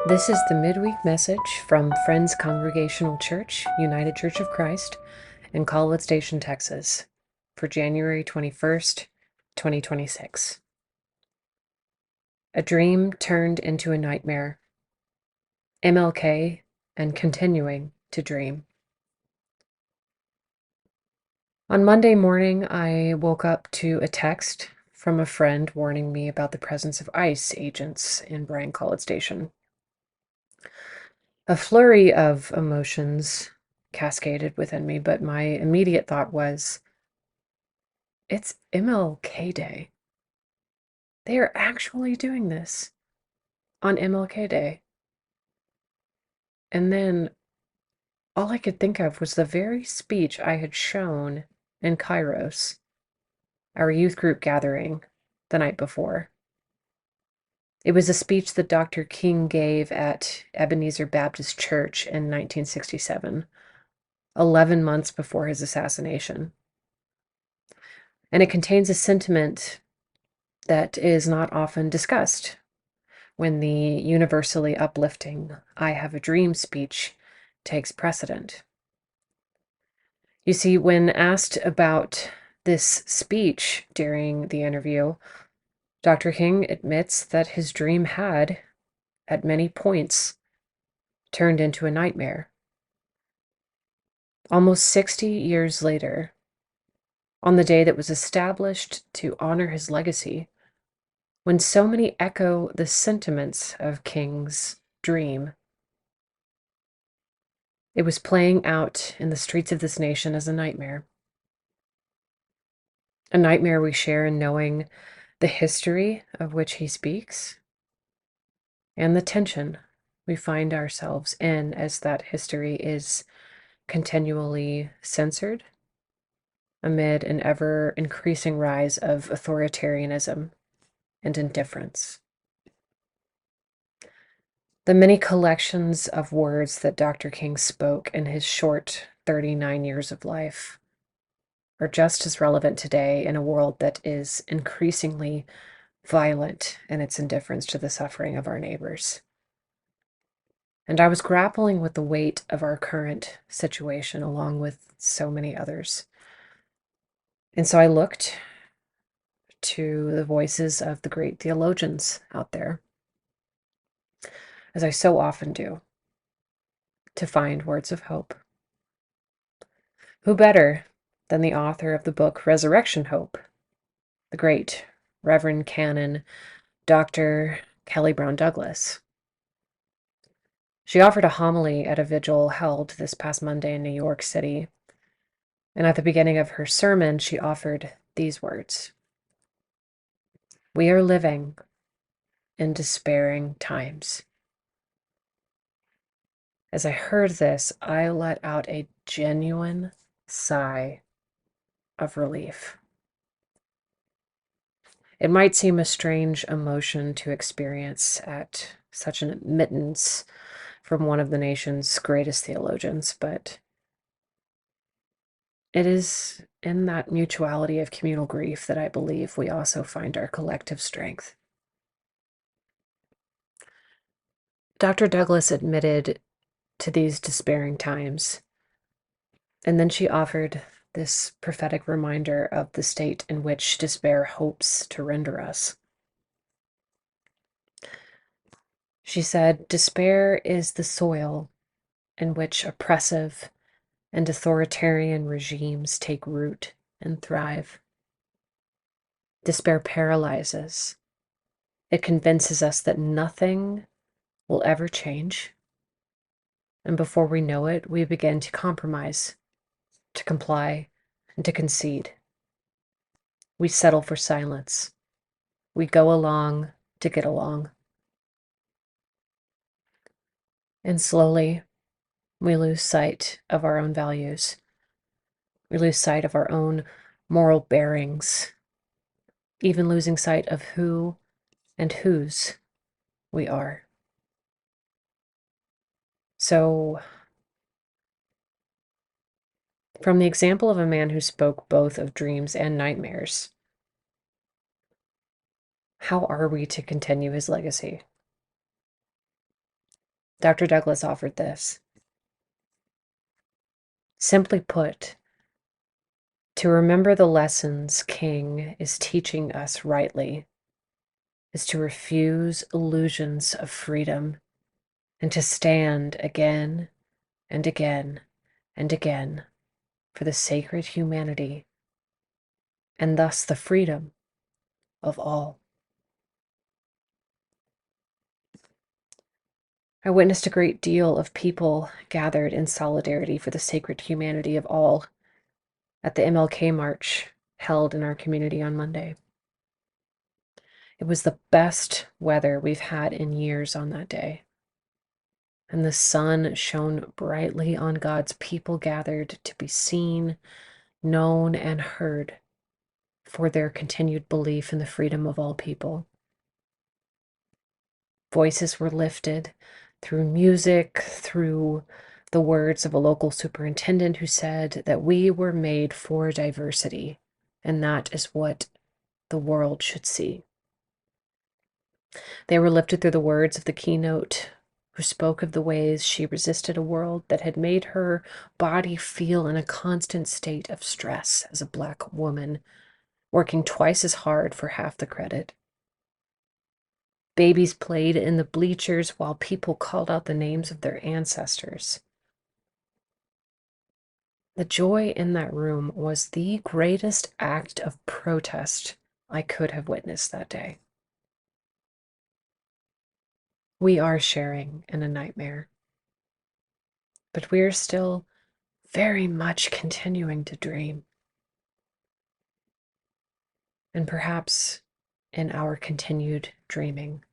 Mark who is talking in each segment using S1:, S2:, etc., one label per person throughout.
S1: This is the Midweek Message from Friends Congregational Church, United Church of Christ, in Colwood Station, Texas, for January 21st, 2026. A dream turned into a nightmare. MLK and continuing to dream. On Monday morning, I woke up to a text from a friend warning me about the presence of ICE agents in Bryan Colwood Station. A flurry of emotions cascaded within me, but my immediate thought was, it's MLK Day. They are actually doing this on MLK Day. And then all I could think of was the very speech I had shown in Kairos, our youth group gathering, the night before. It was a speech that Dr. King gave at Ebenezer Baptist Church in 1967, 11 months before his assassination. And it contains a sentiment that is not often discussed when the universally uplifting "I have a dream" speech takes precedent. You see, when asked about this speech during the interview, Dr. King admits that his dream had, at many points, turned into a nightmare. Almost 60 years later, on the day that was established to honor his legacy, when so many echo the sentiments of King's dream, it was playing out in the streets of this nation as a nightmare. A nightmare we share in knowing the history of which he speaks and the tension we find ourselves in as that history is continually censored amid an ever increasing rise of authoritarianism and indifference. The many collections of words that Dr. King spoke in his short 39 years of life are just as relevant today in a world that is increasingly violent in its indifference to the suffering of our neighbors. And I was grappling with the weight of our current situation along with so many others. And so I looked to the voices of the great theologians out there, as I so often do, to find words of hope. Who better than the author of the book Resurrection Hope, the great Reverend Canon Dr. Kelly Brown Douglas? She offered a homily at a vigil held this past Monday in New York City. And at the beginning of her sermon, she offered these words: "We are living in despairing times." As I heard this, I let out a genuine sigh of relief. It might seem a strange emotion to experience at such an admittance from one of the nation's greatest theologians, but it is in that mutuality of communal grief that I believe we also find our collective strength. Dr. Douglas admitted to these despairing times, and then she offered this prophetic reminder of the state in which despair hopes to render us. She said, "Despair is the soil in which oppressive and authoritarian regimes take root and thrive. Despair paralyzes. It convinces us that nothing will ever change. And before we know it, we begin to compromise, to comply, and to concede. We settle for silence. We go along to get along. And slowly, we lose sight of our own values. We lose sight of our own moral bearings, even losing sight of who and whose we are. So, from the example of a man who spoke both of dreams and nightmares, how are we to continue his legacy? Dr. Douglas offered this. Simply put, to remember the lessons King is teaching us rightly is to refuse illusions of freedom and to stand again and again and again for the sacred humanity and thus the freedom of all. I witnessed a great deal of people gathered in solidarity for the sacred humanity of all at the MLK March held in our community on Monday. It was the best weather we've had in years on that day. And the sun shone brightly on God's people gathered to be seen, known, and heard for their continued belief in the freedom of all people. Voices were lifted through music, through the words of a local superintendent who said that we were made for diversity, and that is what the world should see. They were lifted through the words of the keynote who spoke of the ways she resisted a world that had made her body feel in a constant state of stress as a Black woman, working twice as hard for half the credit. Babies played in the bleachers while people called out the names of their ancestors. The joy in that room was the greatest act of protest I could have witnessed that day. We are sharing in a nightmare, but we are still very much continuing to dream. And perhaps in our continued dreaming,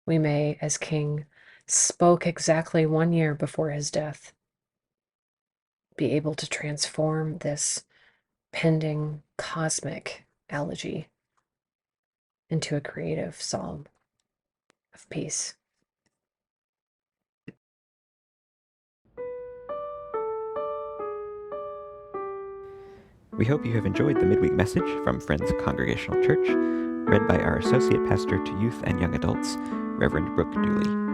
S1: we may, as King spoke exactly 1 year before his death, be able to transform this pending cosmic elegy into a creative psalm of peace.
S2: We hope you have enjoyed the Midweek Message from Friends Congregational Church, read by our Associate Pastor to Youth and Young Adults, Reverend Brooke Dooley.